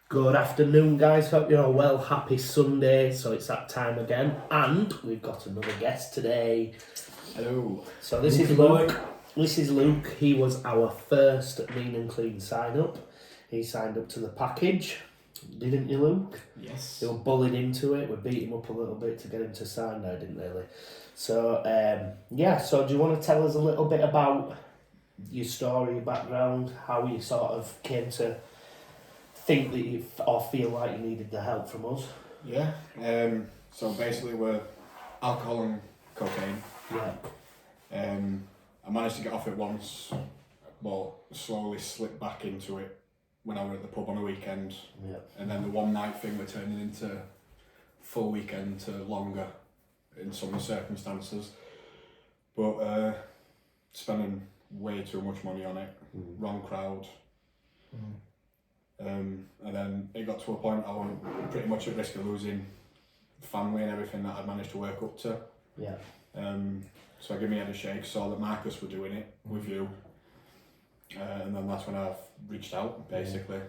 Good afternoon, guys. Hope you're all well. Happy Sunday. So it's that time again, and we've got another guest today. Hello. So this is Luke. This is Luke. He was our first Mean&Clean sign up. He signed up to the package, didn't you, Luke? Yes. They were bullied into it. We beat him up a little bit to get him to sign now, didn't really? So So do you want to tell us a little bit about your story, your background, how you sort of came to think that you or feel like you needed the help from us? Yeah. So basically, we're alcohol and cocaine. Yeah. I managed to get off it once, but slowly slipped back into it when I was at the pub on a weekend. Yeah. And then the one night thing we're turning into full weekend to longer in some circumstances. But spending way too much money on it, wrong crowd. And then it got to a point I was pretty much at risk of losing family and everything that I'd managed to work up to. Yeah. So I gave me a head a shake, saw that Marcus were doing it with you, and then that's when I've reached out, basically,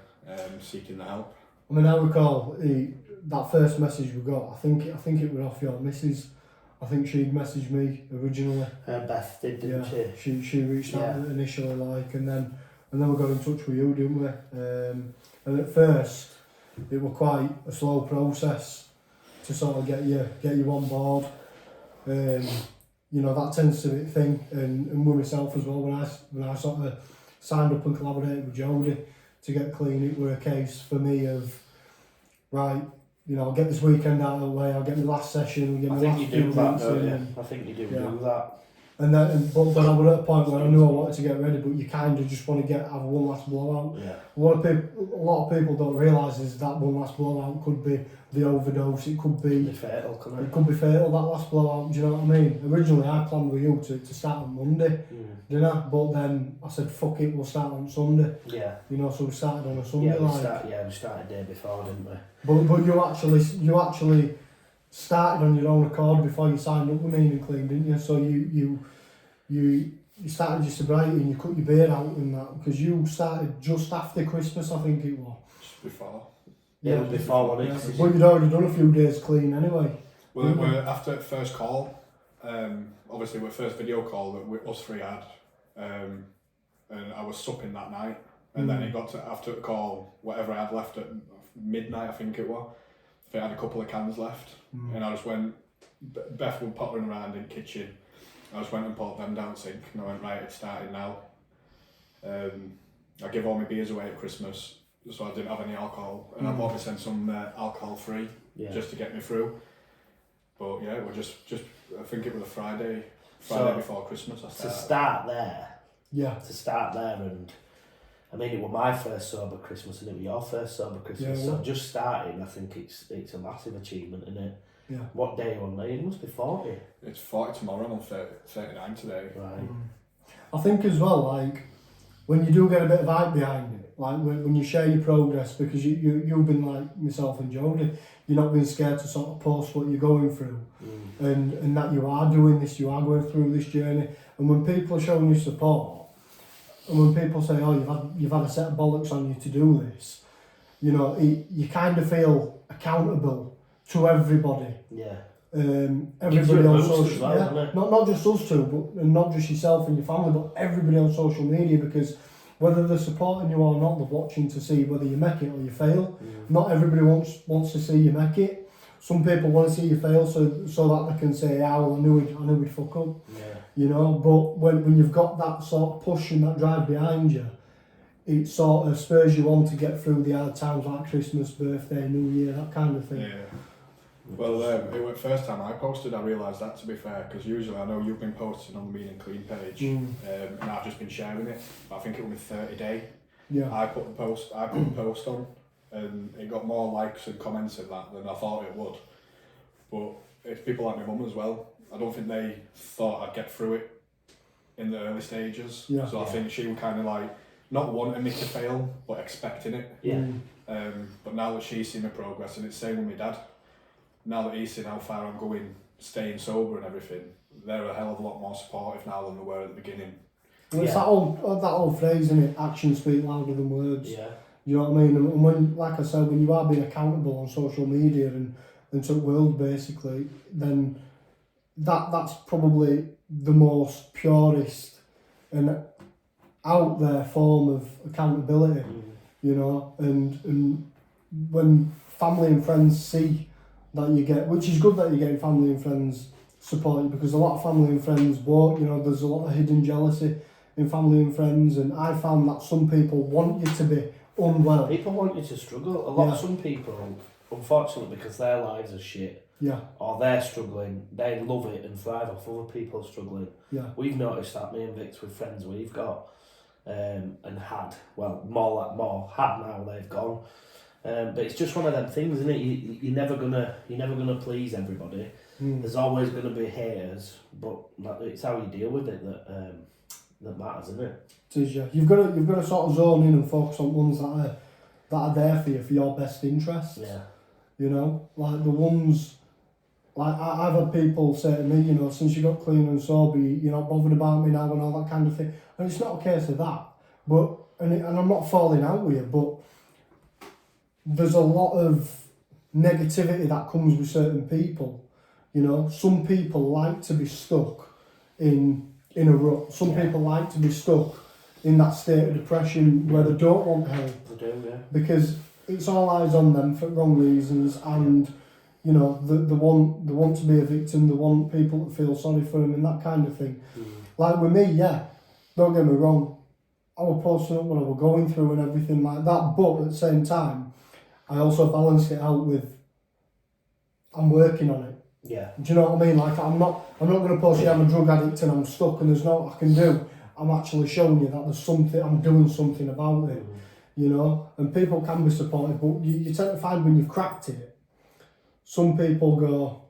seeking the help. I mean, I recall that first message we got. I think it was off your missus. I think she'd messaged me originally. Beth did, didn't she? She reached out initially, and then we got in touch with you, didn't we? And at first, it was quite a slow process to sort of get you on board. That tends to be a thing, and with myself as well. When I sort of signed up and collaborated with Jody to get clean, it were a case for me of, right, I'll get this weekend out of the way, I'll get my last session, I think you do that, don't you? I think you do that. And then, but I was at a point where I knew I wanted to get ready, but you kind of just want to have one last blowout. Yeah. A lot of people don't realise is that one last blowout could be the overdose. It could be fatal, couldn't it? It could be fatal, that last blowout. Do you know what I mean? Originally, I planned with you to start on Monday, didn't I? But then I said, "Fuck it, we'll start on Sunday." Yeah. So we started on a Sunday. We started day before, didn't we? But you actually started on your own accord before you signed up with Mean&Clean, didn't you? So you started your sobriety and you cut your beard out and that, because you started just after Christmas, I think it was. Just before. Yeah, it was before one. But you'd already done a few days clean anyway. Well, we're after first call, obviously our first video call that us three had, and I was supping that night, and then it got to after the call, whatever I had left at midnight, I think it was. I think I had a couple of cans left, and I just went. Beth was pottering around in the kitchen. I just went and poured them down the sink, and I went, right, it's starting now. I give all my beers away at Christmas, so I didn't have any alcohol, and I bought myself some alcohol free, just to get me through. But yeah, we're just I think it was a Friday before Christmas. To start there, and I mean, it was my first sober Christmas, and it was your first sober Christmas. Yeah, so just starting, I think it's a massive achievement, isn't it? Yeah. What day are you on now? It must be 40. It's 40 tomorrow, I'm on 39 today. Right. I think as well, like, when you do get a bit of hype behind it, like when you share your progress, because you've been like myself and Jody, you're not being scared to sort of post what you're going through, and that you are doing this, you are going through this journey, and when people are showing you support, and when people say, oh, you've had a set of bollocks on you to do this, you kind of feel accountable to everybody. Yeah. Everybody on social media, not just us two, but and not just yourself and your family, but everybody on social media, because whether they're supporting you or not, they're watching to see whether you make it or you fail. Not everybody wants to see you make it. Some people want to see you fail so that they can say, well, I knew we'd fuck up. Yeah. But when you've got that sort of push and that drive behind you, it sort of spurs you on to get through the hard times like Christmas, birthday, New Year, that kind of thing. Yeah. Well, it was the first time I posted, I realised that, to be fair, because usually I know you've been posting on the Mean&Clean page, and I've just been sharing it, but I think it was 30 day. Yeah. I put the post on, and it got more likes and comments in that than I thought it would. But it's people like my mum as well. I don't think they thought I'd get through it in the early stages. Yeah. So I think she was kind of like, not wanting me to fail, but expecting it. Yeah. But now that she's seen my progress, and it's the same with my dad, now that he's seen how far I'm going, staying sober and everything, they're a hell of a lot more supportive now than they were at the beginning. Well, it's that old phrase, isn't it? Actions speak louder than words. Yeah. You know what I mean? And when, like I said, when you are being accountable on social media and to the world basically, then that's probably the most purest and out there form of accountability, you know, and when family and friends see that you get, which is good that you're getting family and friends support you, because a lot of family and friends won't, you know, there's a lot of hidden jealousy in family and friends, and I found that some people want you to be unwell. People want you to struggle. Some people, unfortunately, because their lives are shit, or they're struggling, they love it and thrive off other people struggling. We've noticed that, me and Vic's, with friends we've got, and had, well, more had now they've gone. But it's just one of them things, isn't it? You're never gonna please everybody. There's always gonna be haters, but it's how you deal with it that matters, isn't it? It is, yeah. You've got to sort of zone in and focus on ones that are there for you, for your best interests. Yeah. You know, like the ones, like I've had people say to me, you know, since you got clean and sober, you're not bothered about me now and all that kind of thing. And it's not a case of that, but and I'm not falling out with you, but there's a lot of negativity that comes with certain people. You know, some people like to be stuck in a rut. Some people like to be stuck in that state of depression where they don't want help. They do, yeah. Because it's all eyes on them for wrong reasons, and you know, they want to be a victim. They want people to feel sorry for them and that kind of thing. Like with me, yeah. Don't get me wrong. I was posting up what I was going through and everything like that, but at the same time, I also balanced it out with I'm working on it. Yeah. Do you know what I mean? Like I'm not going to post, yeah, I'm a drug addict and I'm stuck and there's nothing I can do. I'm actually showing you that there's something, I'm doing something about it. You know, and people can be supportive, but you tend to find when you've cracked it, some people go,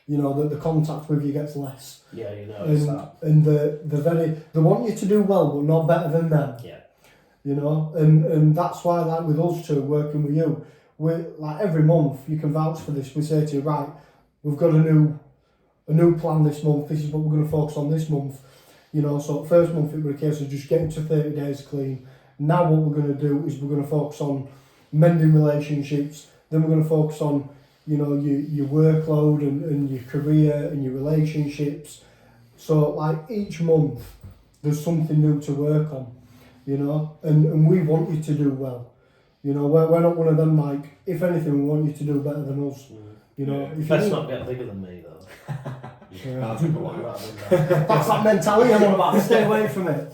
you know, that the contact with you gets less. Yeah, you notice that. And they want you to do well, but not better than them. Yeah. You know, and that's why, like with us two working with you, we like every month you can vouch for this. We say to you, right, we've got a new plan this month. This is what we're going to focus on this month. You know, so first month it was a case of just getting to 30 days clean. Now what we're going to do is we're going to focus on mending relationships. Then we're going to focus on, you know, your workload and your career and your relationships. So like each month there's something new to work on, you know, and we want you to do well. You know, we're not one of them, like, if anything, we want you to do better than us. You know, if Let's not get bigger than me though. That's that mentality I'm on about. Stay away from it.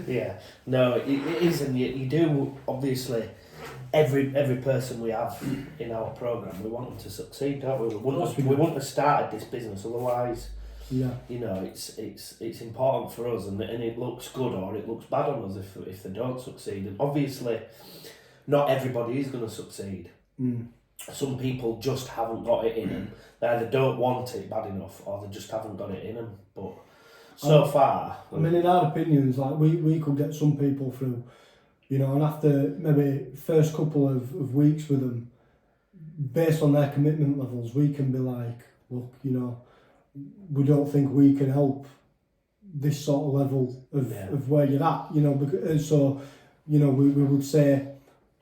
Yeah, no, it is, and you do, obviously, every person we have in our programme, we want them to succeed, don't we? We wouldn't have started this business otherwise. Yeah. You know, it's important for us, and it looks good or it looks bad on us if they don't succeed. And obviously, not everybody is going to succeed. Some people just haven't got it in them. They either don't want it bad enough or they just haven't got it in them. But so far... I mean, in our opinions, like, we could get some people through, you know, and after maybe first couple of weeks with them, based on their commitment levels, we can be like, look, you know, we don't think we can help this sort of level of where you're at, you know, because, so, you know, we would say,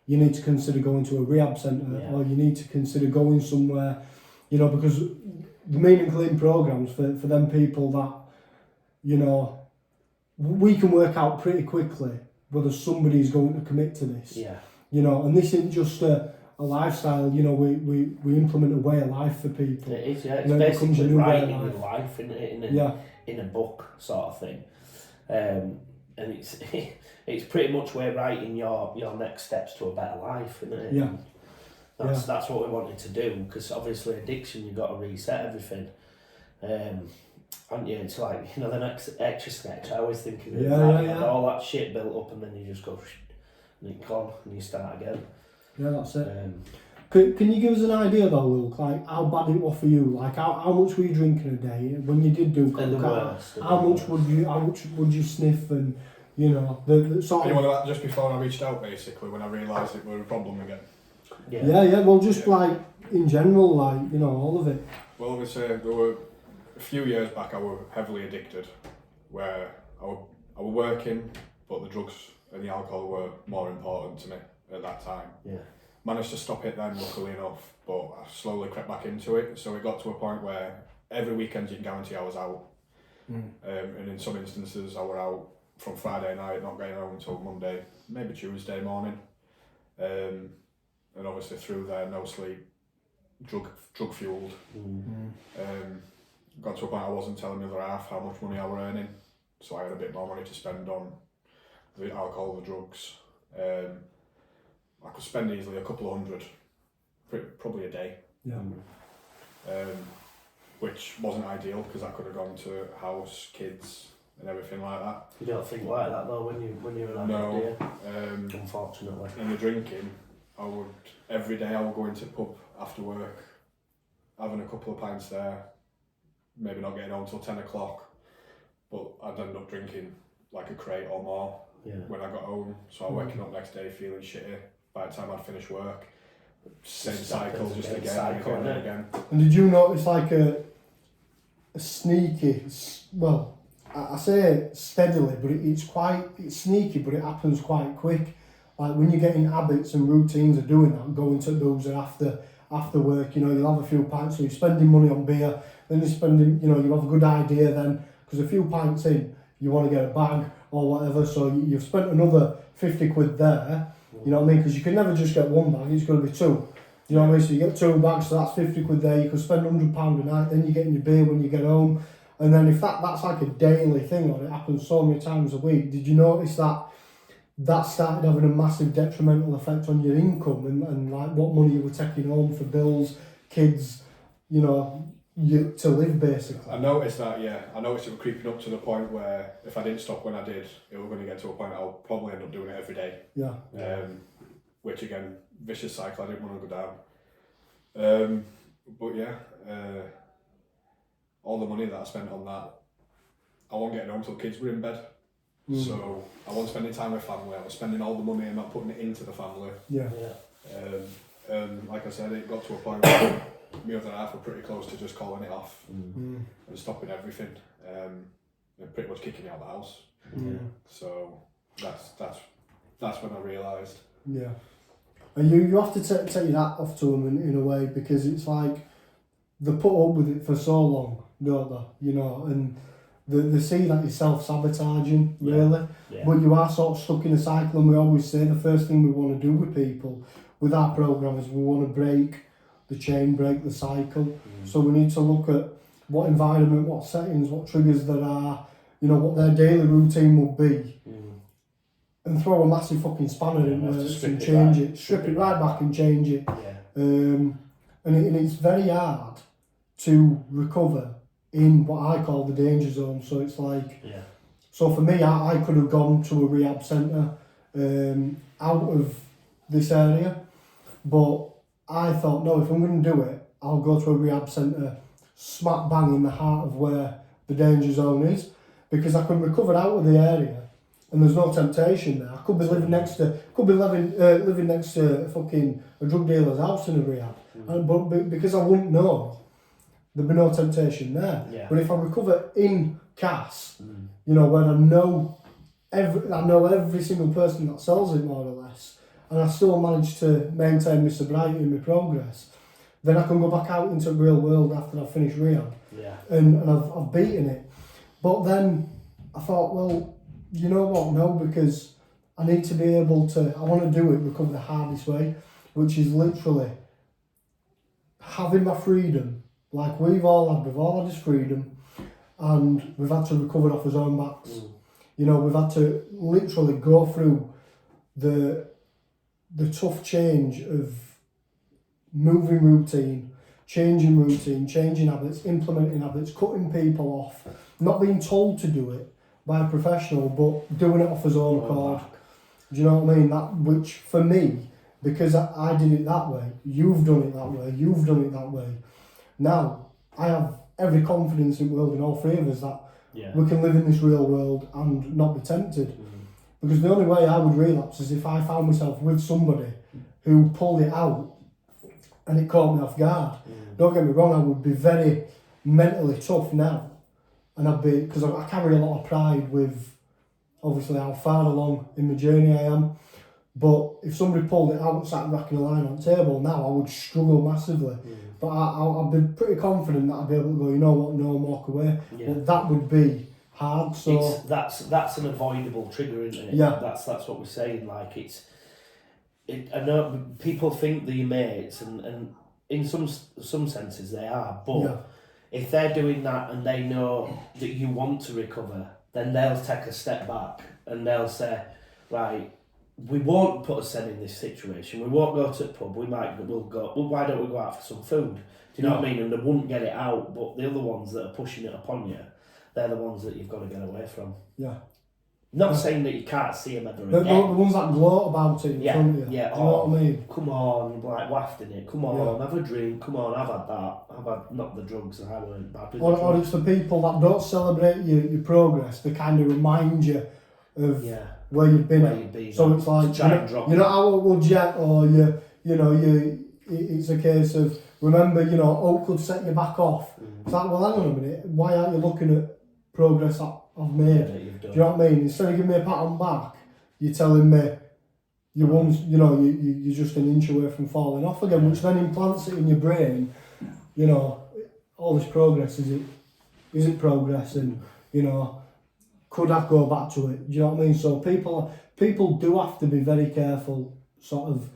you need to consider going to a rehab centre, or you need to consider going somewhere, you know, because the Mean&Clean programmes for them people that, you know, we can work out pretty quickly whether somebody's going to commit to this. Yeah. You know, and this isn't just a lifestyle, you know, we implement a way of life for people. It is, yeah. It's basically writing your life in a book sort of thing. And it's pretty much we're writing your next steps to a better life, isn't it? Yeah. That's what we wanted to do, because obviously addiction, you've got to reset everything. And yeah, it's like, you know, the next Etch-a-Sketch, I always think of it. All that shit built up and then you just go and it's gone and you start again. Yeah, that's it. Can you give us an idea though, Luke, like how bad it was for you? Like how much were you drinking a day when you did do coke? How much would you sniff, and you know the sort of... Just before I reached out, basically, when I realised it was a problem again. Yeah. Well, just like in general, like, you know, all of it. Well, obviously, there were a few years back I was heavily addicted, where I was working, but the drugs and the alcohol were more important to me at that time. Yeah. Managed to stop it then, luckily enough, but I slowly crept back into it. So it got to a point where every weekend you can guarantee I was out. And in some instances I were out from Friday night, not getting home until Monday, maybe Tuesday morning. And obviously through there, no sleep, drug fueled. Got to a point I wasn't telling the other half how much money I were earning, so I had a bit more money to spend on the alcohol, the drugs. I could spend easily a couple of hundred, probably a day. Yeah. Which wasn't ideal because I could have gone to house, kids, and everything like that. You don't think like that though when you're an No. addict, unfortunately. In the drinking, every day I would go into pub after work, having a couple of pints there, maybe not getting home till 10 o'clock, but I'd end up drinking like a crate or more when I got home. So I was waking up next day feeling shitty by the time I'd finish work. Same cycle, just again and again. And did you notice like a sneaky, well, I say steadily, but it's sneaky, but it happens quite quick. Like when you get in habits and routines of doing that, going to boozer after work, you know, you'll have a few pints, so you're spending money on beer, then you're spending, you know, you have a good idea then, because a few pints in, you want to get a bag or whatever, so you've spent another 50 quid there, you know what I mean, because you can never just get one bag, it's got to be two. You know what I mean? So you get 2 bags, so that's 50 quid there, you could spend £100 a night, then you're getting your beer when you get home. And then if that's like a daily thing, or it happens so many times a week, did you notice that started having a massive detrimental effect on your income and like what money you were taking home for bills, kids, you know, to live basically? I noticed that, yeah. I noticed it was creeping up to the point where if I didn't stop when I did, it was going to get to a point I'll probably end up doing it every day. Yeah. Which again, vicious cycle, I didn't want to go down. But yeah, all the money that I spent on that, I wasn't getting home till kids were in bed. So I wasn't spending time with family, I was spending all the money and not putting it into the family. Yeah. Like I said, it got to a point where me and the half were pretty close to just calling it off and stopping everything, and pretty much kicking me out of the house. So that's when I realised. Yeah. And you have to take your hat off to them in a way, because it's like they put up with it for so long, don't they? You know, and they see that you're self-sabotaging, really. Yeah. But you are sort of stuck in a cycle, and we always say the first thing we want to do with people, with our programme, is we want to break the chain, break the cycle. So we need to look at what environment, what settings, what triggers there are, you know, what their daily routine will be. And throw a massive fucking spanner in there and change it, strip it right back and change it. And it's very hard to recover in what I call the danger zone. So it's like, so for me, I could have gone to a rehab centre out of this area, but I thought, no, if I'm going to do it, I'll go to a rehab centre smack bang in the heart of where the danger zone is, because I can recover out of the area. And there's no temptation there. I could be living next to, living next to fucking a drug dealer's house in a rehab, but because I wouldn't know, there'd be no temptation there. But if I recover in Cass, you know, where I know every single person that sells it more or less, and I still manage to maintain my sobriety and my progress, then I can go back out into the real world after I've finished rehab, and I've beaten it. But then I thought, well, you know what, no, because I need to be able to, I want to do it, recover the hardest way, which is literally having my freedom, like we've all had this freedom, and we've had to recover it off our own backs. You know, we've had to literally go through the tough change of moving routine, changing habits, implementing habits, cutting people off, not being told to do it by a professional, but doing it off his own accord. Do you know what I mean? That, which for me, because I did it that way, you've done it that way, you've done it that way. Now, I have every confidence in the world in all three of us that we can live in this real world and not be tempted. Because the only way I would relapse is if I found myself with somebody who pulled it out and it caught me off guard. Don't get me wrong, I would be very mentally tough now. And I'd be, because I carry a lot of pride with obviously how far along in my journey I am. But if somebody pulled it out and started racking a line on the table now, I would struggle massively. But I'd be pretty confident that I'd be able to go, you know what, no, walk away. Yeah. But that would be hard. So that's an avoidable trigger, isn't it? Yeah. That's what we're saying. Like I know people think they're your mates, and in some senses they are. But if they're doing that and they know that you want to recover, then they'll take a step back and they'll say, right, we won't put Sen in this situation. We won't go to the pub. We'll go. Well, why don't we go out for some food? Do you know what I mean? And they wouldn't get it out. But the other ones that are pushing it upon you, they're the ones that you've got to get away from. Yeah. Not saying that you can't see them ever The again. ones that gloat about it in front of you. Yeah. Do you know what I mean? Come on, like wafting it. Come on, have a drink. Come on, I've had that. I've had not the drugs. I weren't bad with the Or drugs. it's the people that don't celebrate your progress. They kind of remind you of where you've been. So it's like you're not out at Woods yet, or it's a case of remember, Oak could set you back off. It's like, well, hang on a minute, why aren't you looking at progress that I've made? Do you know what I mean? Instead of giving me a pat on the back, you're telling me you're just an inch away from falling off again, which then implants it in your brain. All this progress, is it progress? And could I go back to it? Do you know what I mean? So people do have to be very careful, sort of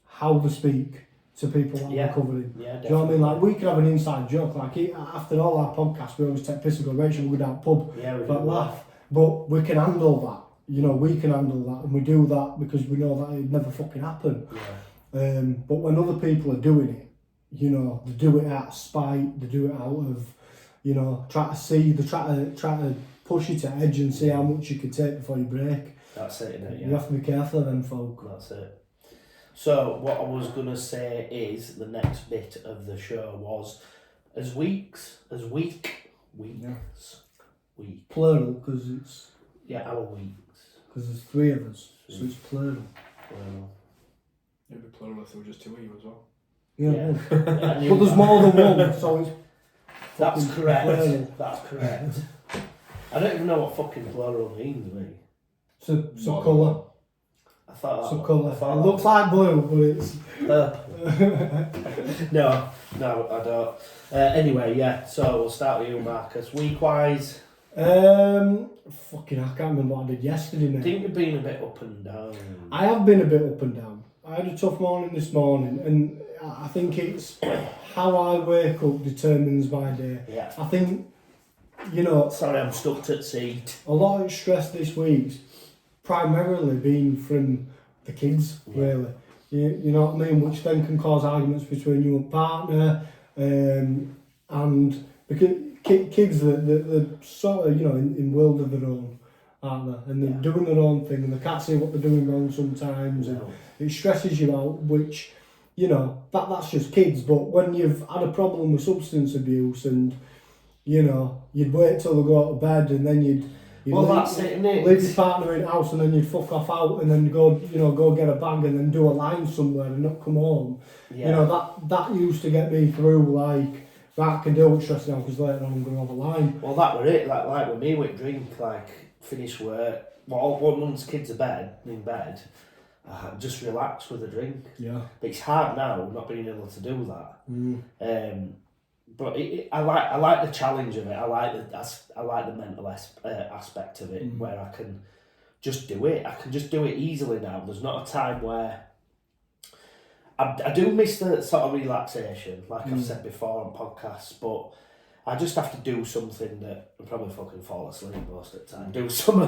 how they speak to people that are recovering. Yeah, do you know what I mean? Like, we could have an inside joke. Like, after all our podcasts, we always take piss and go, Rachel, we go down pub, laugh. But we can handle that. We can handle that, and we do that because we know that it never fucking happen. Yeah. But when other people are doing it, they do it out of spite. They do it out of, they try to push you to edge and see how much you can take before you break. That's it, isn't it? Yeah. You have to be careful of them folk. That's it. So what I was gonna say is the next bit of the show was week. Plural, because it's our weeks. because there's 3 of us, so it's plural. It'd be plural if there were just 2 of you as well. Yeah. I knew But there's that. more than one, so it's That's fucking correct. plural. That's correct. I don't even know what fucking plural means, mate. So colour. I thought So that colour. I thought It that looks like blue, but it's purple. No, I don't. Anyway, yeah. So we'll start with you, Marcus. Week-wise, fucking I can't remember what I did yesterday, I mate. think you've been a bit up and down. I have been a bit up and down. I had a tough morning this morning, and I think it's how I wake up determines my day. Yeah. I think, Sorry, I'm stuck at seat. a lot of stress this week's primarily been from the kids, really. You know what I mean? Which then can cause arguments between you and partner, and because kids, they're sort of, in world of their own, aren't they? And they're doing their own thing, and they can't see what they're doing wrong sometimes, and it stresses you out, which, that's just kids. But when you've had a problem with substance abuse and, you'd wait till they go to bed, and then you'd That's it, isn't it? leave your partner in the house, and then you'd fuck off out, and then go get a bag and then do a line somewhere and not come home. Yeah. That used to get me through, like, that can deal with stress now, because later on I'm going to have a line. Well, that were it. Like with me with drink, finish work. Well, once kids are in bed, just relax with a drink. Yeah. But it's hard now not being able to do that. But I like the challenge of it. I like the mental aspect of it, where I can just do it. I can just do it easily now. There's not a time where I do miss the sort of relaxation, like I've said before on podcasts, but I just have to do something that I'll probably fucking fall asleep most of the time. Do something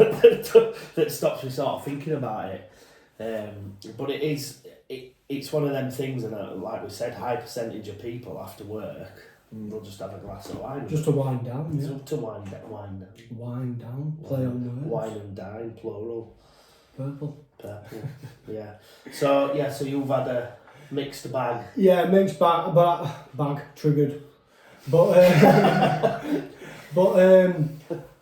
that stops me sort of thinking about it. But it's one of them things, and like we said, high percentage of people after work, they'll just have a glass of wine. Just to wind down, yeah. To wind down. Wind down, play on words. Wine and dine, plural. Purple. Yeah. So you've had a mixed bag. Yeah, mixed bag triggered. But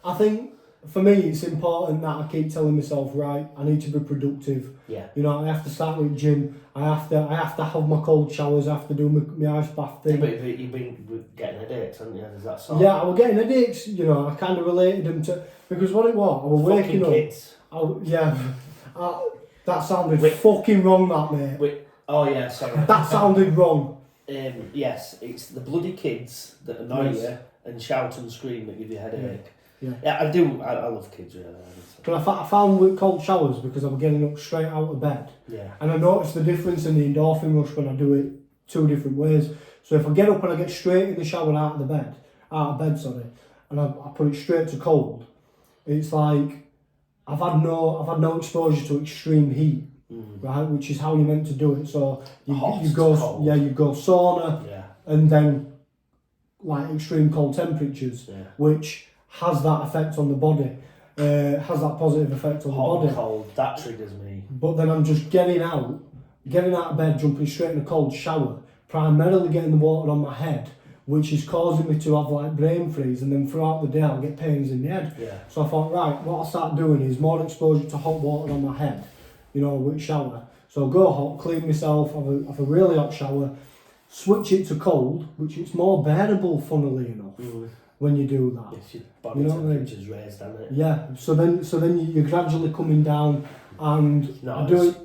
I think for me it's important that I keep telling myself, right, I need to be productive. Yeah. I have to start with gym. I have to have my cold showers. I have to do my ice bath thing. But you've been getting headaches, haven't you? Is that sort? Yeah, I was getting headaches. I kind of related them to, because what it was, I was waking up. Kids. That sounded fucking wrong, that mate. Oh yeah, sorry. That sounded wrong. Yes, it's the bloody kids that annoy you and shout and scream that give you a headache. Yeah, I do. I love kids, really. But I found with cold showers, because I was getting up straight out of bed. Yeah. And I noticed the difference in the endorphin rush when I do it 2 different ways. So if I get up and I get straight in the shower out of bed, and I put it straight to cold, it's like I've had no exposure to extreme heat, right? Which is how you're meant to do it. So you go sauna, and then like extreme cold temperatures, which has that effect on the body. Has that positive effect on the body. Cold, that triggers me. But then I'm just getting out of bed, jumping straight in a cold shower, primarily getting the water on my head, which is causing me to have like brain freeze, and then throughout the day I'll get pains in the head. Yeah. So I thought, right, what I'll start doing is more exposure to hot water on my head, with shower. So I'll go hot, clean myself, have a really hot shower, switch it to cold, which is more bearable, funnily enough. When you do that, if your body temperature's raised, isn't it? Yeah. So then you're gradually coming down, and I do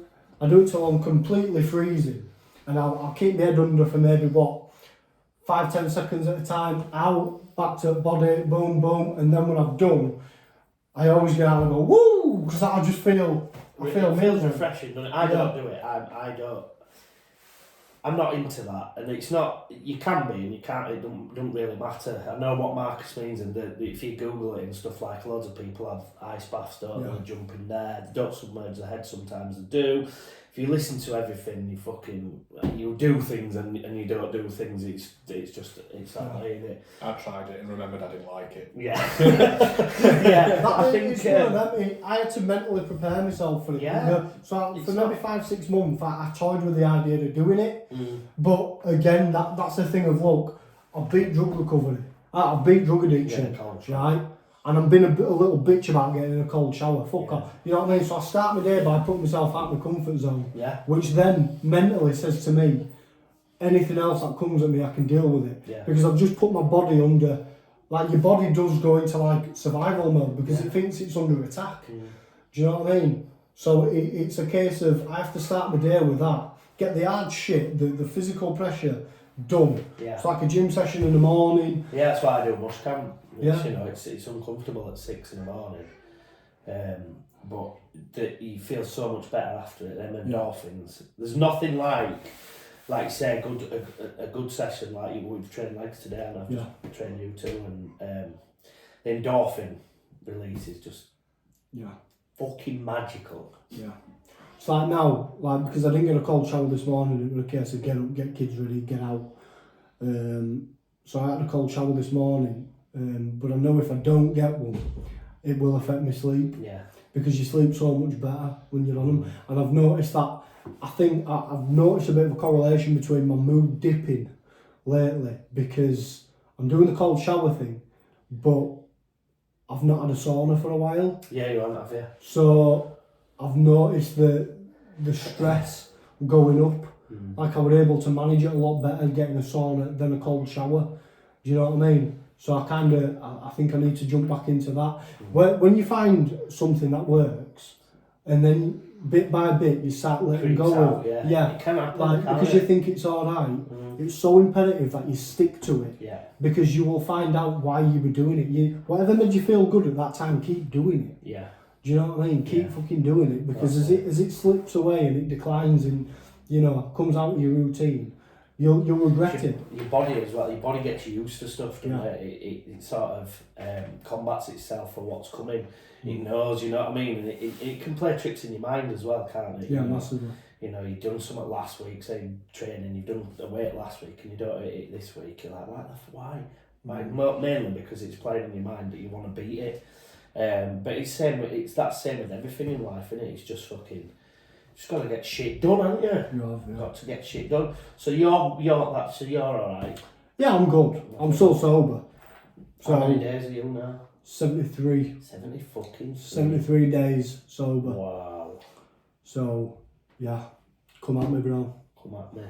it till I'm completely freezing, and I'll keep my head under for maybe 5-10 seconds at a time. Out, back to body, boom, boom, and then when I've done, I always get out and go woo, because I just feel. It feels refreshing, doesn't it? I don't do it. I don't. I'm not into that, and it's not. You can be, and you can't. It don't really matter. I know what Marcus means, and if you Google it and stuff, like loads of people have ice baths, don't they? They jump in there. They don't submerge their head. Sometimes they do. If you listen to everything, you do things and you don't do things. It's that way, isn't it? I tried it and remembered I didn't like it. Yeah. Yeah. I think I had to mentally prepare myself for it. Yeah. So for maybe 5-6 months, I toyed with the idea of doing it. But again, that's the thing of, look, I've beat drug recovery. I've beat drug addiction, right? And I'm being a little bitch about getting in a cold shower. Fuck off. You know what I mean? So I start my day by putting myself out of my comfort zone. Yeah. Which then mentally says to me, anything else that comes at me, I can deal with it. Yeah. Because I've just put my body under, like your body does go into like survival mode because it thinks it's under attack. Do you know what I mean? So it's a case of, I have to start my day with that. Get the hard shit, the physical pressure done. Yeah. It's like a gym session in the morning. Yeah, that's why I do mush camp. It's uncomfortable at 6 in the morning, but you feel so much better after it. Them endorphins. There's nothing like say a good session like we've trained legs today, and I've just trained you too, and the endorphin release is just fucking magical. Yeah. It's like now, because I didn't get a cold shower this morning, it was a case of get up, get kids ready, get out. So I had a cold shower this morning. But I know if I don't get one, it will affect my sleep. Yeah. Because you sleep so much better when you're on them. And I've noticed that, I've noticed a bit of a correlation between my mood dipping lately, because I'm doing the cold shower thing, but I've not had a sauna for a while. Yeah, you haven't, have you? So I've noticed the stress going up. Like I was able to manage it a lot better getting a sauna than a cold shower. Do you know what I mean? So I think I need to jump back into that. When you find something that works, and then bit by bit you start letting go of, it can happen, because you think it's alright. It's so imperative that you stick to it. Yeah. Because you will find out why you were doing it. Whatever made you feel good at that time, keep doing it. Yeah. Do you know what I mean? Keep fucking doing it, because as it slips away and it declines and comes out of your routine, You'll regret it. Your body as well. Your body gets used to stuff, doesn't it? It sort of combats itself for what's coming. It knows, you know what I mean? And it can play tricks in your mind as well, can't it? Yeah, massively. You've done something last week, say training, you've done a weight last week and you don't eat it this week. You're like, why? Mainly because it's playing in your mind that you want to beat it. But it's that same with everything in life, isn't it? It's just fucking... Just got to get shit done, haven't you? You've got to get shit done. So you're alright? Yeah, I'm good. I'm so sober. So how many days are you now? 73. 73 days sober. Wow. So, yeah. Come at me, bro. Come at me.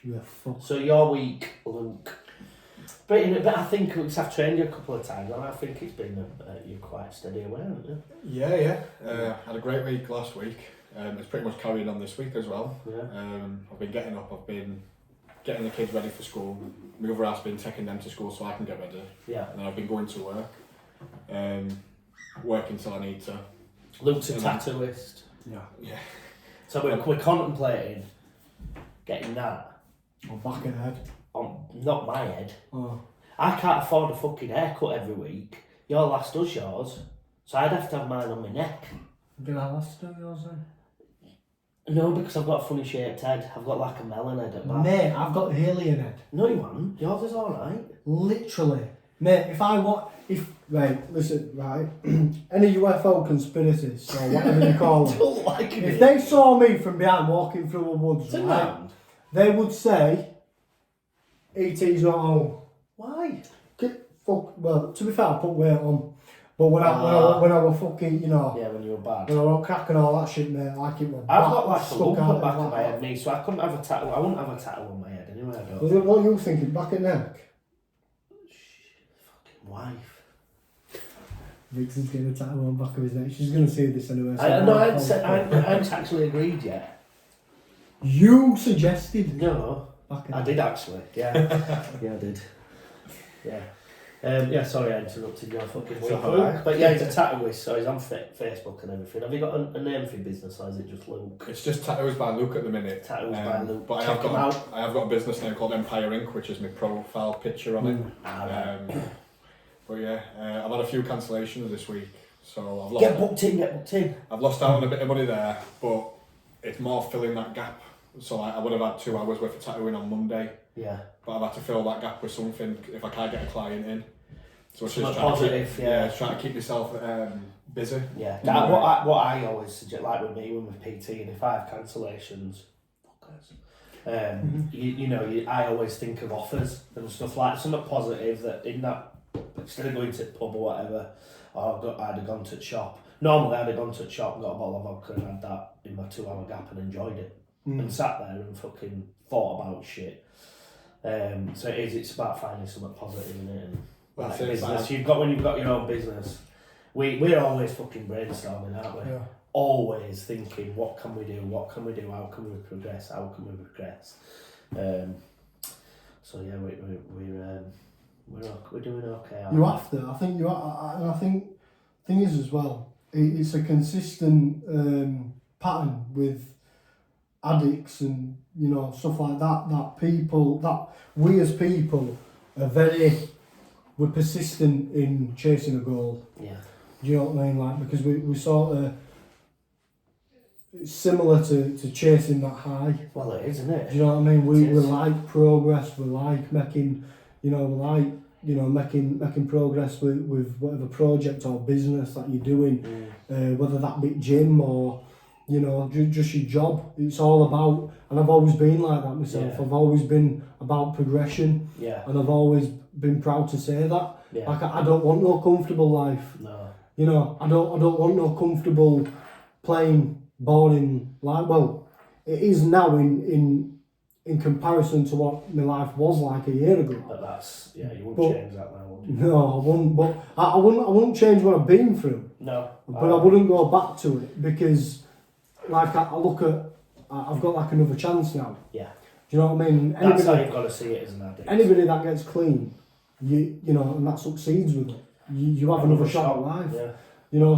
Yeah, fuck. So your week, Luke? But I think because I've trained you a couple of times, and I think it's been you're quite steady away, haven't you? Yeah. Had a great week last week. It's pretty much carried on this week as well. Yeah. I've been getting up. I've been getting the kids ready for school. My other half's been taking them to school so I can get ready. Yeah. And then I've been going to work. Working till I need to. Luke's a tattooist. Yeah. So we're contemplating getting that. On back and head. On not my head. Oh. I can't afford a fucking haircut every week. Your last does yours, so I'd have to have mine on my neck. Did I last do yours then? No, because I've got a funny shaped head. I've got like a melon head at back. Mate, I've got alien head. No, you haven't. Yours is alright. Literally. Mate, right, listen, right, any UFO conspiracists or whatever you call them, Don't like if it. they saw me from behind walking through a woods, It's a right, round. they would say, E.T.'s not home. Why? Well, to be fair, I put weight on, but when I was fucking, Yeah, when you were bad. when I was cracking all that shit, mate, like it was I've got like a stuck lump out at the back like of my that. head, me, so I couldn't have a tattoo. I wouldn't have a tattoo on my head anyway. I don't. What are you thinking, back and neck? Fucking wife. Vixen's getting a tattoo on the back of his neck. She's going to see this anyway. So I hadn't actually agreed yet. You suggested. No, Back and I neck. did actually. Yeah, yeah, I did. Yeah. Sorry I interrupted your fucking week, alright. But yeah, he's a tattooist, so he's on Facebook and everything. Have you got a name for your business, or is it just Luke? It's just Tattoos by Luke at the minute. Tattoos by Luke. But Check him out. I have got a business name called Empire Inc., which is my profile picture on it. Right. But yeah, I've had a few cancellations this week, so I've lost. Get booked in. I've lost out on a bit of money there, but it's more filling that gap. So I would have had 2 hours worth of tattooing on Monday, Yeah. but I've had to fill that gap with something if I can't get a client in. So it's Something just trying positive, to yeah. trying to keep yourself busy. Yeah. Yeah. What I always suggest, like with me, with PT, and if I have cancellations, I always think of offers and stuff like something positive that in that, instead of going to the pub or whatever, I'd have gone to the shop. Normally I'd have gone to the shop and got a bottle of vodka and had that in my 2 hour gap and enjoyed it. And sat there and fucking thought about shit. So it's about finding something positive in it. And like business, when you've got your own business, we're always fucking brainstorming, aren't we? Yeah. Always thinking, what can we do, how can we progress. So yeah, we're doing okay. You have to. I think you are, and I think thing is as well, it's a consistent pattern with addicts and stuff like that. That we as people are we're persistent in chasing a goal. Yeah. Do you know what I mean? Like, because we sort of, it's similar to chasing that high. Well, it is, isn't it? Do you know what I mean? We It is. like progress. We like making, making progress with whatever project or business that you're doing, whether that be gym or, just your job. It's all about, and I've always been like that myself. Yeah. I've always been about progression, Yeah. and I've always been proud to say that. Yeah. Like, I don't want no comfortable life. No. I don't want no comfortable plain boring life. Well, it is now in comparison to what my life was like a year ago. But that's you wouldn't change that now, would you? No, I wouldn't. But I wouldn't change what I've been through. No. But I wouldn't go back to it because, like, I look at, I've got like another chance now. Yeah. Do you know what I mean? That's how you've got to see it as an addict. Anybody that gets clean, and that succeeds with it, you have another shot at life. Yeah.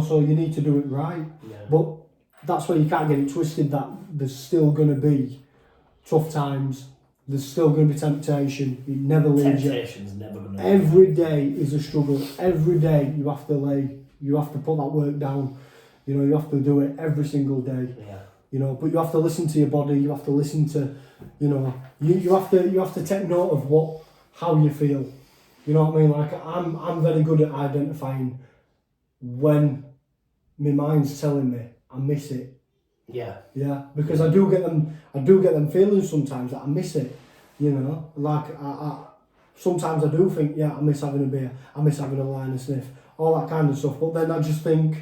So you need to do it right. Yeah. But that's where you can't get it twisted, that there's still going to be tough times, there's still going to be temptation, it never leaves you. Temptation's never going to. Every day is a struggle. Every day you have to put that work down. You have to do it every single day. Yeah. But you have to listen to your body. You have to listen to, you have to take note of how you feel. You know what I mean? Like, I'm very good at identifying when my mind's telling me I miss it. Yeah. Yeah, because I do get them feelings sometimes that I miss it. Like I sometimes I do think, yeah, I miss having a beer, I miss having a line of sniff, all that kind of stuff. But then I just think,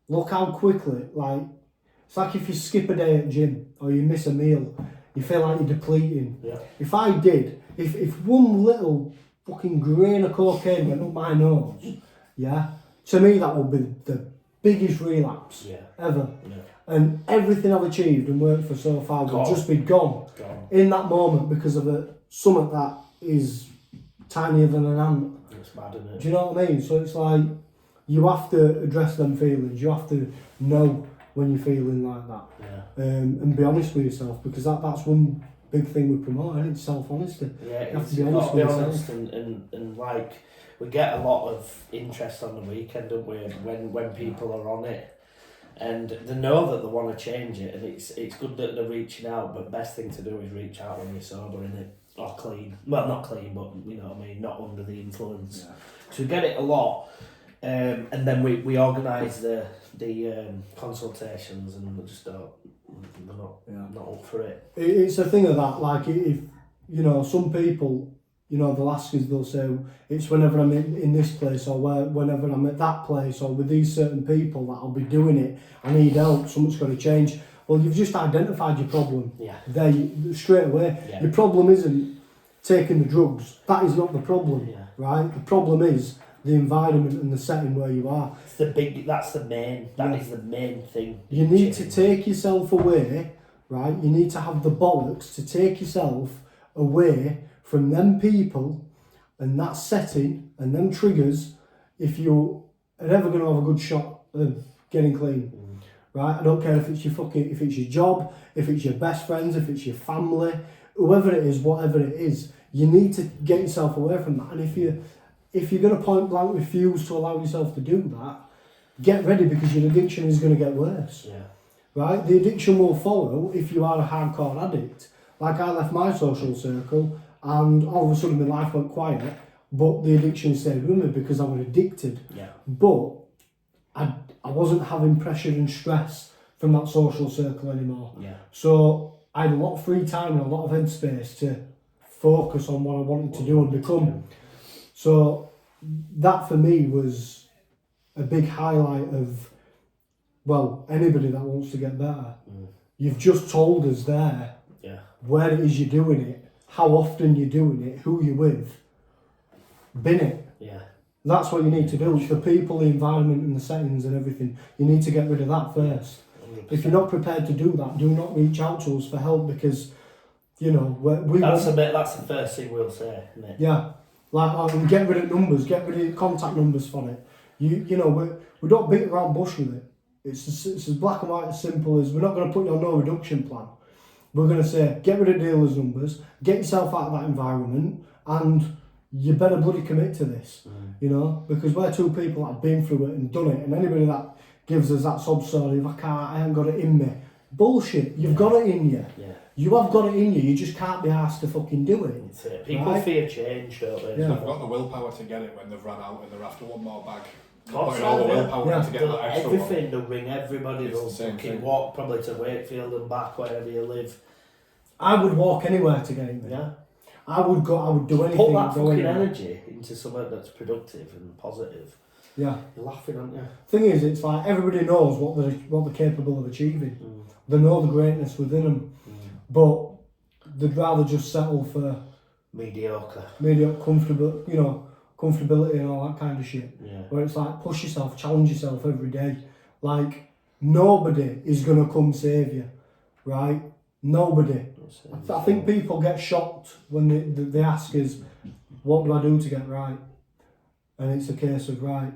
look how quickly, like, it's like if you skip a day at gym or you miss a meal, you feel like you're depleting. Yeah. If I did if one little fucking grain of cocaine went up my nose, yeah, to me that would be the biggest relapse ever. Yeah. And everything I've achieved and worked for so far would just be gone in that moment because of something that is tinier than an ant. It's mad, isn't it? Do you know what I mean? So it's like, you have to address them feelings. You have to know when you're feeling like that. Yeah. And be honest with yourself, because that's one big thing we promote, isn't it? Self-honesty. Yeah, you have to be honest with yourself. And like, we get a lot of interest on the weekend, don't we, when people are on it. And they know that they want to change it, and it's good that they're reaching out, but best thing to do is reach out when you're sober, innit? Or clean. Well, not clean, but you know what I mean, not under the influence. Yeah. So we get it a lot, and then we organise the consultations, and we just don't, they're not up for it. It's a thing of that, like, if, you know, some people, you know, they'll ask us, they'll say, it's whenever I'm in this place, or whenever I'm at that place, or with these certain people that I'll be doing it, I need help, something's got to change. Well, you've just identified your problem. Yeah. There, straight away. Yeah. Your problem isn't taking the drugs. That is not the problem, right? The problem is the environment and the setting where you are. It's that's the main, is the main thing. You need to take yourself away, right? You need to have the bollocks to take yourself away from them people and that setting and them triggers if you are ever going to have a good shot of getting clean. Right? I don't care if it's if it's your job, if it's your best friends, if it's your family, whoever it is, whatever it is, you need to get yourself away from that. And if you're going to point blank refuse to allow yourself to do that, get ready, because your addiction is going to get worse. Yeah. Right? The addiction will follow if you are a hardcore addict. Like, I left my social circle and all of a sudden my life went quiet, but the addiction stayed with me because I was addicted. Yeah. But I wasn't having pressure and stress from that social circle anymore. Yeah. So I had a lot of free time and a lot of headspace to focus on what I wanted to do and become. So that for me was a big highlight of, well, anybody that wants to get better. You've just told us there where it is you're doing it, how often you're doing it, who you're with. Bin it. Yeah. That's what you need to do. The people, the environment and the settings and everything, you need to get rid of that first. 100%. If you're not prepared to do that, do not reach out to us for help, because, you know, that's the first thing we'll say, isn't it? Yeah. Like, get rid of numbers, get rid of contact numbers for it. You know, we don't beat around bush with it. It's as black and white, as simple as, we're not going to put you on no reduction plan. We're going to say, get rid of dealers' numbers, get yourself out of that environment, and you better bloody commit to this, you know, because we're two people that have been through it and done it, and anybody that gives us that sob story of, I haven't got it in me, bullshit. You've got it in you. Yeah. You have got it in you. You just can't be asked to fucking do it. That's it. People fear change, don't they? Yeah. They've got the willpower to get it when they've run out and they're after one more bag. Putting all the willpower to get that extra everything, one. They'll ring everybody. They'll fucking walk probably to Wakefield and back, wherever you live. I would walk anywhere to get it. Yeah. I would do anything. Put that fucking energy into something that's productive and positive. Yeah. You're laughing, aren't you? Thing is, it's like everybody knows what they're capable of achieving. They know the greatness within them, but they'd rather just settle for mediocre, comfortable, you know, comfortability and all that kind of shit. Yeah. Where it's like, push yourself, challenge yourself every day. Like, nobody is gonna come save you, right? Nobody. I think people get shocked when they ask us, what do I do to get right? And it's a case of, right,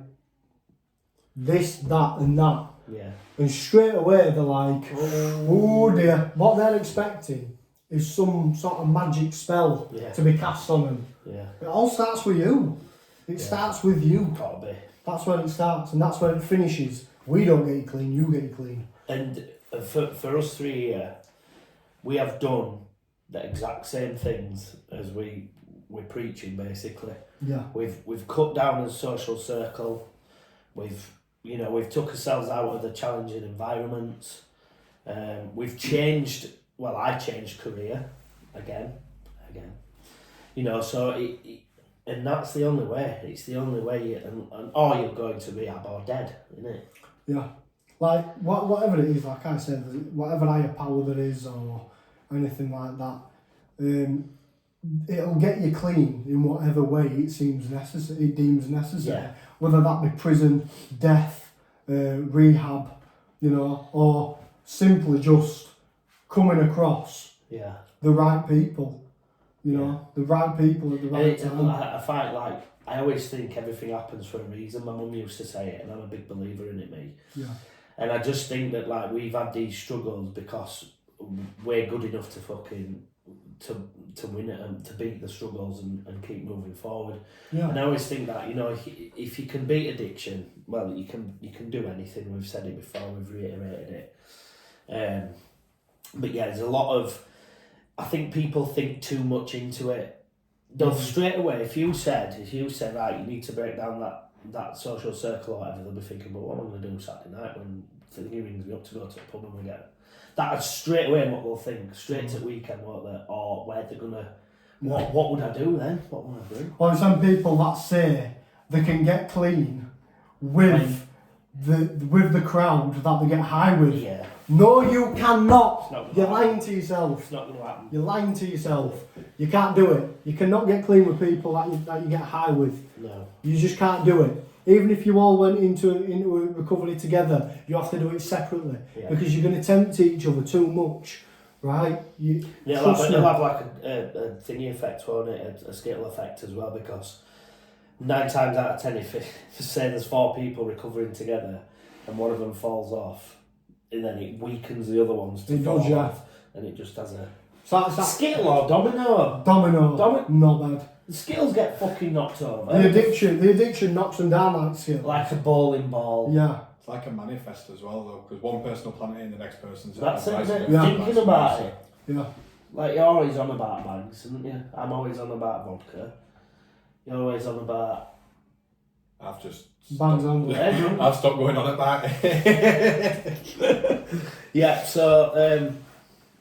this, that and that. Yeah. And straight away they're like, oh dear. What they're expecting is some sort of magic spell to be cast on them. Yeah. It all starts with you. It starts with you. Gotta be. That's where it starts, and that's where it finishes. We don't get you clean, you get you clean. And for us three here, we have done the exact same things as we're preaching, basically. Yeah. We've cut down the social circle. We've took ourselves out of the challenging environments. We've changed. Well, I changed career again. You know, so and that's the only way. It's the only way, and or you're going to rehab or dead, isn't it? Yeah. Like whatever it is, like I said, whatever higher power there is or anything like that, it'll get you clean in whatever way it seems necessary. It deems necessary, Yeah. whether that be prison, death, rehab, you know, or simply just coming across Yeah. the right people. You know, the right people at the right time. I find like I always think everything happens for a reason. My mum used to say it, and I'm a big believer in it, me. Yeah. And I just think that like we've had these struggles because we're good enough to fucking to win it and to beat the struggles and keep moving forward. Yeah. And I always think that, you know, if you can beat addiction, well, you can do anything. We've said it before, we've reiterated it. But yeah, there's a lot of, I think people think too much into it. They'll straight away, if you said right, you need to break down that social circle or whatever, they'll be thinking, but what am I going to do Saturday night when he rings me up to go to the pub and we get that's straight away what they'll think, straight to the weekend, won't they? Or where they're gonna, what would I do then? What would I do? Or some people that say they can get clean with the crowd that they get high with. Yeah. No, you cannot. You're happen. lying to yourself. It's not going to happen. You're lying to yourself. You can't do it. You cannot get clean with people that you get high with. No. You just can't do it. Even if you all went into a recovery together, you have to do it separately because you're going to tempt each other too much, right? It'll have like a thingy effect, won't it? A scale effect as well, because 9 times out of 10, if say there's 4 people recovering together and one of them falls off, and then it weakens the other ones to fall off, and it just has a skill or domino. Not bad. The skills get fucking knocked over. The addiction knocks them down like skill. Like a bowling ball. Yeah. It's like a manifest as well, though, because one person will plant it in the next person's. That's it, isn't it? Yeah. Thinking about it. Yeah. Like, you're always on about banks, aren't you? I'm always on about vodka. You're always on about... I've just... Bangs on. I've stopped going on about it. Yeah, so...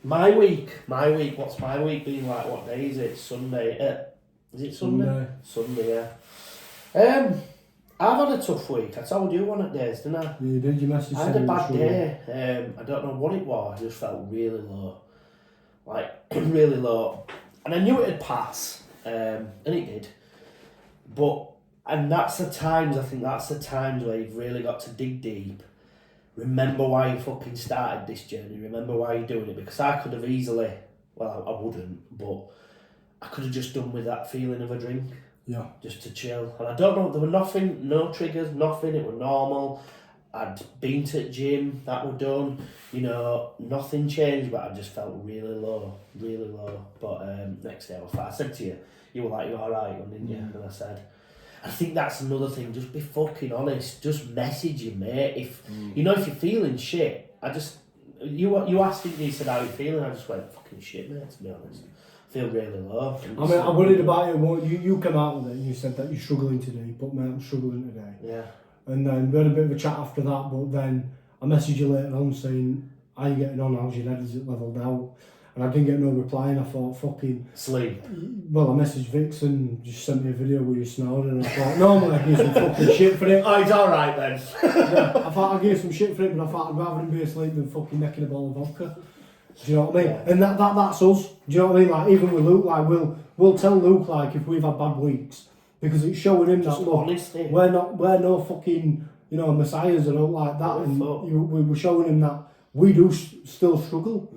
My week, what's my week been like? What day is it? Sunday. Is it Sunday? Sunday, yeah. I've had a tough week. I told you one of the days, didn't I? Yeah, you did. You messaged. I had a bad day. I don't know what it was. I just felt really low. Like, really low. And I knew it'd pass. And it did. And that's the times where you've really got to dig deep. Remember why you fucking started this journey. Remember why you're doing it. Because I could have easily, well, I wouldn't, but I could have just done with that feeling of a drink. Yeah. Just to chill. And I don't know, there were no triggers, nothing. It was normal. I'd been to the gym, that were done. You know, nothing changed, but I just felt really low. But next day I was fine. I said to you, you were like, "You're alright," didn't you? And I said, I think that's another thing, just be fucking honest. Just message your mate. If you you're feeling shit, you asked me, you said, "How are you feeling?" I just went, "Fucking shit, mate, to be honest. I feel really low." I mean, I worried about it. Well, you came out with it and you said that you're struggling today, but mate, I'm struggling today. Yeah. And then we had a bit of a chat after that, but then I messaged you later on saying, "How you getting on? How's your head? Is it levelled out?" And I didn't get no reply, and I thought, fucking... Sleep. Well, I messaged Vixen, just sent me a video where you snoring, and I thought, normally I give some fucking shit for it. Oh, he's alright then. Yeah, I thought I'd give some shit for it, but I thought I'd rather him be asleep than fucking necking a ball of vodka. Do you know what I mean? Yeah. And that's us. Do you know what I mean? Like, even with Luke, like, we'll tell Luke, like, if we've had bad weeks, because it's showing him just that, look, honesty. we're no fucking, messiahs or not like that, and we're showing him that we do still struggle.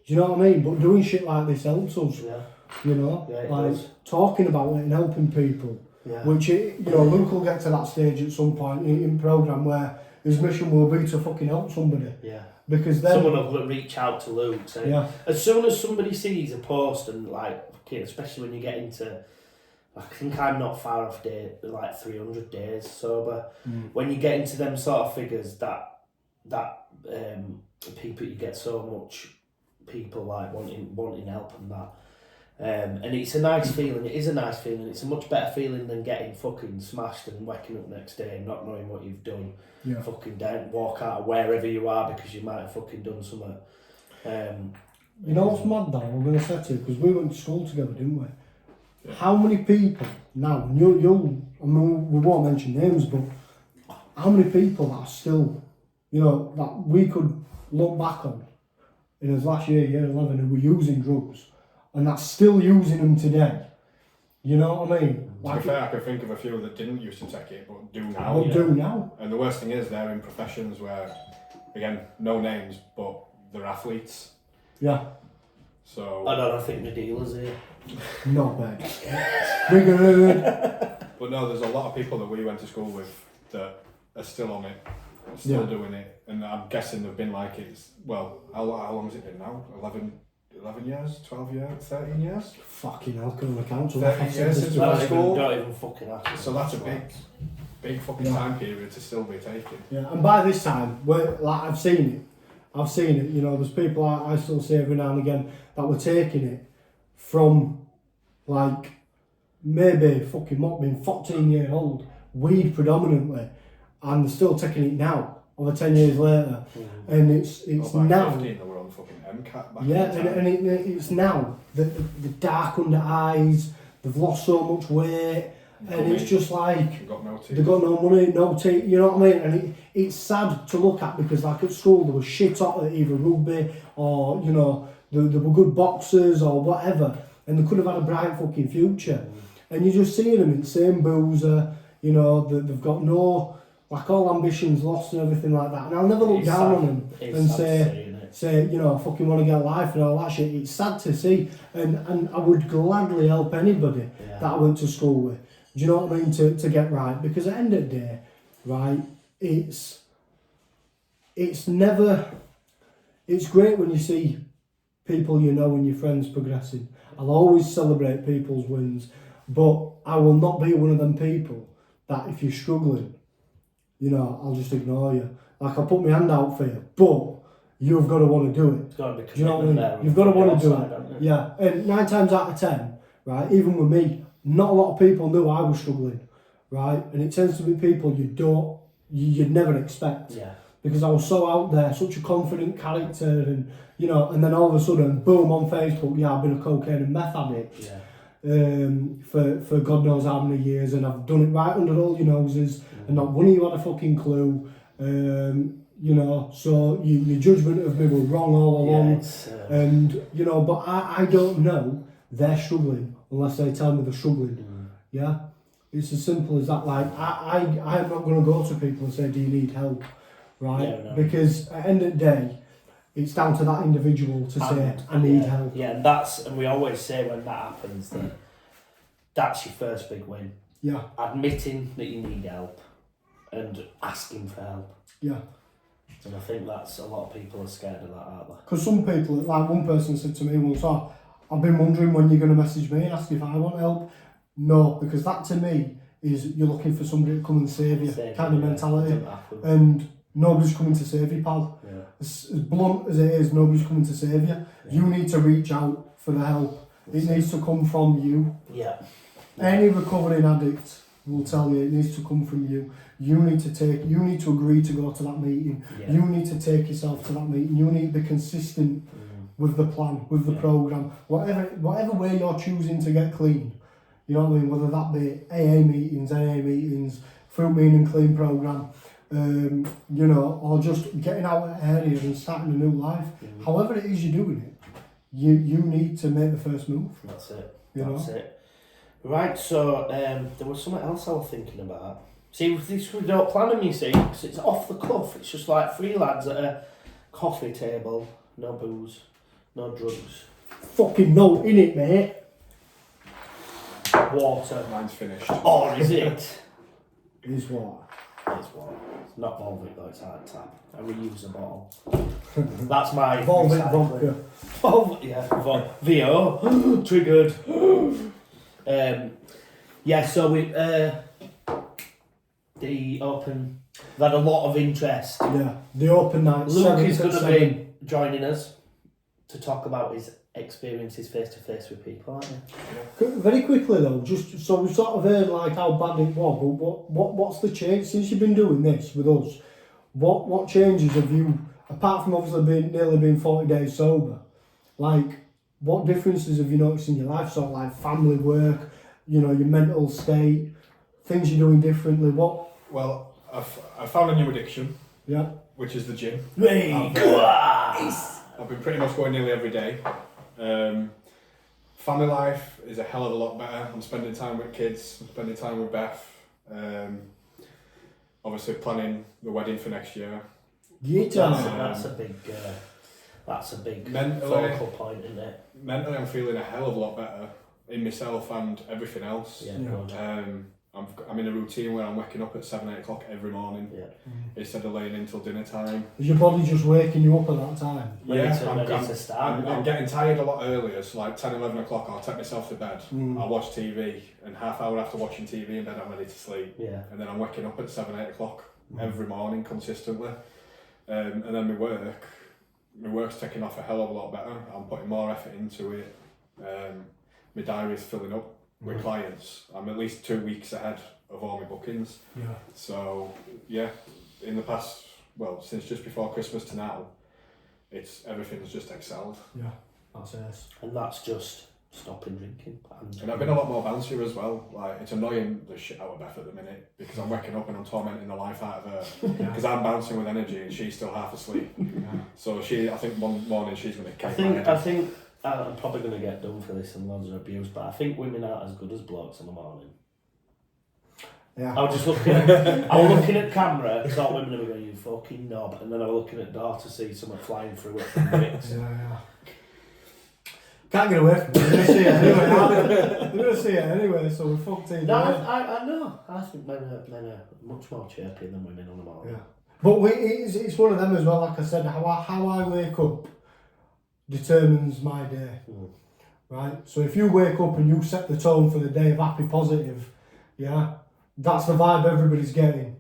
Do you know what I mean? But doing shit like this helps us. Yeah. Like talking about it and helping people. Yeah. Which Luke will get to that stage at some point in programme where his mission will be to fucking help somebody. Yeah. Because then someone will reach out to Luke. So as soon as somebody sees a post and especially when you get into, I think I'm not far off like 300 days sober. When you get into them sort of figures, that people, you get so much people like wanting help and that. And it's a nice feeling. It is a nice feeling. It's a much better feeling than getting fucking smashed and waking up next day and not knowing what you've done. Yeah. Fucking down, walk out of wherever you are because you might have fucking done something. You know what's mad though? I'm going to say to you, because we went to school together, didn't we? Yeah. How many people now? And I mean, we won't mention names, but how many people that are still, that we could look back on in his last year 11, who were using drugs, and that's still using them today. You know what I mean? To be fair, I can think of a few that didn't used to take it, but do now. What do now? And the worst thing is, they're in professions where, again, no names, but they're athletes. Yeah. So. I don't think the dealers here. Not bad. Bigger. But no, there's a lot of people that we went to school with that are still on it, still doing it, and I'm guessing they've been like it. Well, how long has it been now? 11 years, 12 years, 13 years? Fucking hell, couldn't account to 13 years since we went to school. Don't even fucking ask. So that's a big fucking time period to still be taking. Yeah, and by this time, like I've seen it. You know, there's people I still see every now and again that were taking it from like maybe fucking what being 14-year-old, weed predominantly, and they're still taking it now, over 10 years later, and it's now. 15, they were on fucking MCAT back it's now the dark under eyes. They've lost so much weight, and it's just like they've got no teeth. They've got no money, no teeth. You know what I mean? And it's sad to look at because, like at school, they were shit at either rugby or you know they were good boxers or whatever, and they could have had a bright fucking future. And you're just seeing them in the same boozer. You know, they've got no like all ambitions lost and everything like that. And I'll never look down on them and say, you know, I fucking want to get life and all that shit. It's sad to see, and I would gladly help anybody that I went to school with. Do you know what I mean? To get right, because at the end of the day, right, it's great when you see people you know and your friends progressing. I'll always celebrate people's wins, but I will not be one of them people that if you're struggling, you know, I'll just ignore you. Like I'll put my hand out for you, but you've got to want to do it. It's got to be. Do you know what I mean? You've got to want to do it. Yeah, and 9 times out of 10, right, even with me, not a lot of people knew I was struggling, right? And it tends to be people you'd never expect. Yeah. Because I was so out there, such a confident character, and you know, and then all of a sudden, boom, on Facebook, I've been a cocaine and meth addict. Yeah. For God knows how many years, and I've done it right under all your noses, and not one of you had a fucking clue. You know, so your judgment of me was wrong all along, and you know, but I don't know they're struggling unless they tell me they're struggling. Yeah, it's as simple as that. Like I'm not going to go to people and say, do you need help, right? Yeah, no. Because at the end of the day, it's down to that individual to say, I need help. Yeah, and we always say when that happens that's your first big win. Yeah. Admitting that you need help and asking for help. Yeah. And I think that's a lot of people are scared of that, aren't they? Because some people, like one person said to me once, I've been wondering when you're going to message me and ask if I want help. No, because that to me is you're looking for somebody to come and save you, kind of mentality. And nobody's coming to save you, pal. Yeah. As blunt as it is, nobody's coming to save you. Yeah. You need to reach out for the help. It needs to come from you. Yeah. Any recovering addict will tell you it needs to come from you. You need to agree to go to that meeting. Yeah. You need to take yourself to that meeting. You need to be consistent with the plan, with the programme. Whatever way you're choosing to get clean. You know what I mean? Whether that be AA meetings, through Mean&Clean programme, you know, or just getting out of the area and starting a new life. However it is you're doing it, you need to make the first move. That's it. That's it. Right, so there was something else I was thinking about. See, this we don't plan them, you see, because it's off the cuff. It's just like 3 lads at a coffee table, no booze, no drugs. Fucking no, innit, mate? Water. Mine's finished. Or is it? It is water. It's water. It's not Volvic though, it's hard tap. I reuse a bottle. That's my Volvic vodka. VO. Triggered. Yeah, so we the open, we've had a lot of interest. Yeah, the open night. Luke is going to be joining us to talk about his experiences face to face with people, aren't you? Very quickly though, just so we've sort of heard like how bad it was, but what's the change since you've been doing this with us? What changes have you, apart from obviously nearly being 40 days sober, like what differences have you noticed in your life? Sort of like family, work, you know, your mental state, things you're doing differently. What? Well, I found a new addiction. Yeah. Which is the gym. Hey, I've been pretty much going nearly every day. family life is a hell of a lot better. I'm spending time with kids, I'm spending time with Beth. Obviously planning the wedding for next year. That's a big focal point, isn't it? Mentally, I'm feeling a hell of a lot better in myself and everything else. Yeah. I'm in a routine where I'm waking up at 7-8 o'clock every morning instead of laying until dinner time. Is your body just waking you up at that time? I'm getting tired a lot earlier, so like 10-11 o'clock I'll take myself to bed, I'll watch TV, and half hour after watching TV in bed I'm ready to sleep. And then I'm waking up at 7-8 o'clock every morning consistently. And then my work's taking off a hell of a lot better. I'm putting more effort into it. My diary's filling up with clients. I'm at least 2 weeks ahead of all my bookings. So in the past, since just before Christmas to now, everything's just excelled. That's it. And that's just stopping drinking. And I've been a lot more bouncier as well. Like, it's annoying the shit out of Beth at the minute because I'm waking up and I'm tormenting the life out of her because I'm bouncing with energy and she's still half asleep. So I think one morning she's going to kick my head. I think I'm probably going to get done for this and loads of abuse, but I think women aren't as good as blokes in the morning. Yeah. I was just looking at camera, thought women were going, you fucking knob, and then I was looking at door to see someone flying through it from bricks. Can't get away from it. They're going to see it anyway, aren't they? They're going to see it anyway, so we're fucked in. No, I know. I think men are much more chirpy than women on the morning. But it's one of them as well, like I said, how I wake up determines my day. Right? So if you wake up and you set the tone for the day of happy, positive, that's the vibe everybody's getting.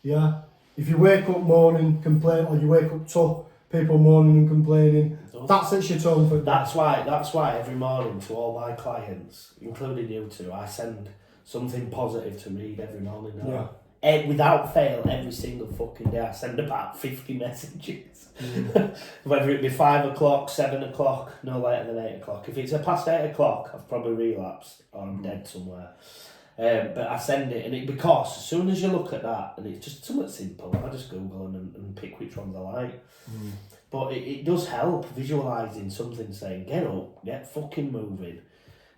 If you wake up moaning, complain, or you wake up to people moaning and complaining, that sets your tone for the day. That's why every morning to all my clients, including you two, I send something positive to read every morning now. Without fail, every single fucking day I send about 50 messages. Whether it be 5 o'clock, 7 o'clock, no later than 8 o'clock. If it's past 8 o'clock, I've probably relapsed or I'm dead somewhere. But I send it, because as soon as you look at that, and it's just somewhat simple, I just Google them and pick which ones I like. But it does help visualising something saying, get up, get fucking moving.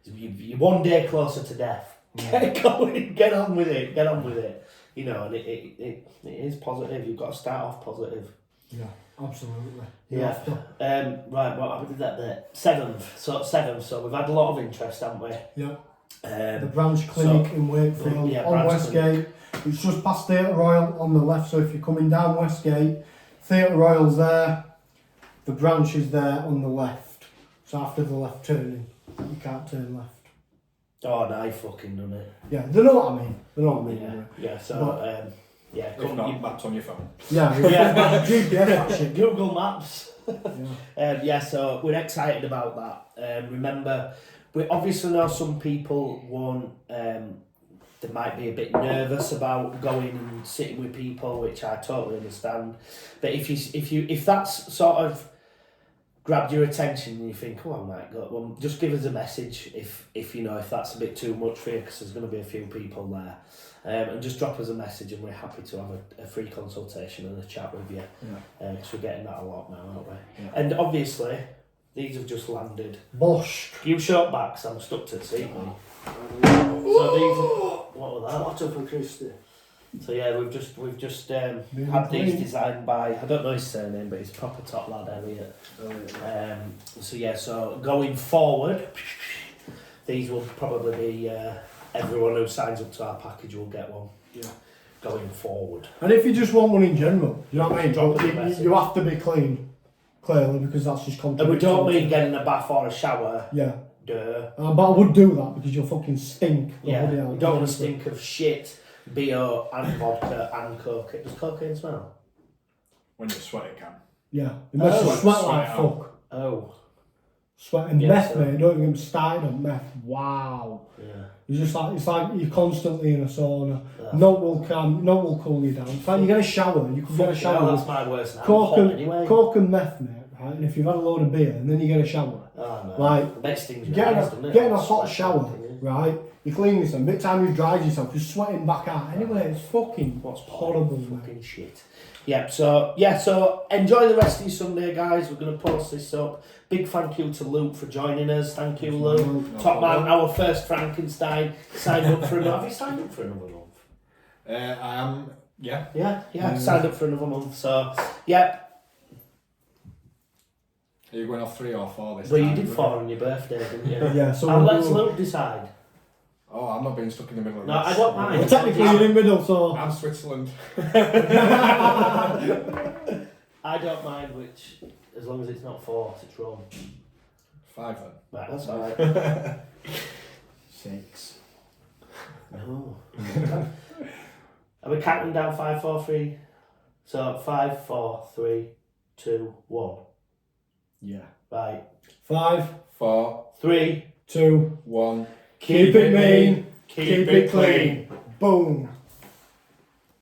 You're one day closer to death. Get going, get on with it. You know, and it is positive. You've got to start off positive. Yeah, absolutely. Right, what did that there? 7th. So we've had a lot of interest, haven't we? Yeah. The branch clinic in Wakefield on Westgate. It's just past Theatre Royal on the left. So if you're coming down Westgate, Theatre Royal's there. The branch is there on the left. So after the left turning, you can't turn left. Oh, no, I fucking done it. Yeah, they know what I mean. If not, maps on your phone. GPS actually. Google Maps. So we're excited about that. Remember, we obviously know some people they might be a bit nervous about going and sitting with people, which I totally understand. But if that's sort of grabbed your attention and you think, I might go, well, just give us a message if that's a bit too much for you, because there's going to be a few people there. And just drop us a message and we're happy to have a free consultation and a chat with you. Because we're getting that a lot now, aren't we? And obviously, these have just landed. Bosh. You short backs, I'm stuck to the seat, mate. So these what was that? Tomato for Christy. So we've just had these designed by, I don't know his surname, but he's proper top lad, Elliot. So going forward, these will probably be everyone who signs up to our package will get one. Going forward. And if you just want one in general, you know what I mean? Drop it in You have to be clean, clearly, because that's just content. And we don't mean getting a bath or a shower. But I would do that because you'll fucking stink. You don't want to stink of shit, beer and vodka and cocaine. Does cocaine smell? When you sweat, it can. Yeah, it makes you sweat like fuck. Sweat and meth, mate. Don't even get me started on meth. Wow. It's like you're constantly in a sauna. No will cool you down. It's like you get a shower. You could get a shower. That's my worst. Coke and meth, mate. right? And if you've had a load of beer and then you get a shower, Oh no. like Best things getting a hot shower, right? You clean yourself, bit time you've dried yourself, you're sweating back out. Anyway, it's fucking horrible, man. Fucking shit. Yep, so enjoy the rest of your Sunday, guys. We're going to post this up. Big thank you to Luke for joining us. Thank you, Luke. No Top problem. man, our first Frankenstein. Signed up for another. Have you signed up for another month? I am, yeah. Yeah, signed up for another month. So, yeah. Are you going off 3 or 4 this Well, time? you did 4 on your birthday, didn't you? Yeah, so And we'll let's go- Luke decide. Oh, I'm not being stuck in the middle of No, this. I don't mind. Well, technically you're in the middle, so I'm Switzerland. I don't mind which, as long as it's not 4, it's wrong. 5 then. Right, that's alright. 6. No. Are we counting down 5, 4, 3? So 5, 4, 3, 2, 1. Yeah. Right. 5, 4, 3, 2, 1. keep it mean, keep it clean. boom.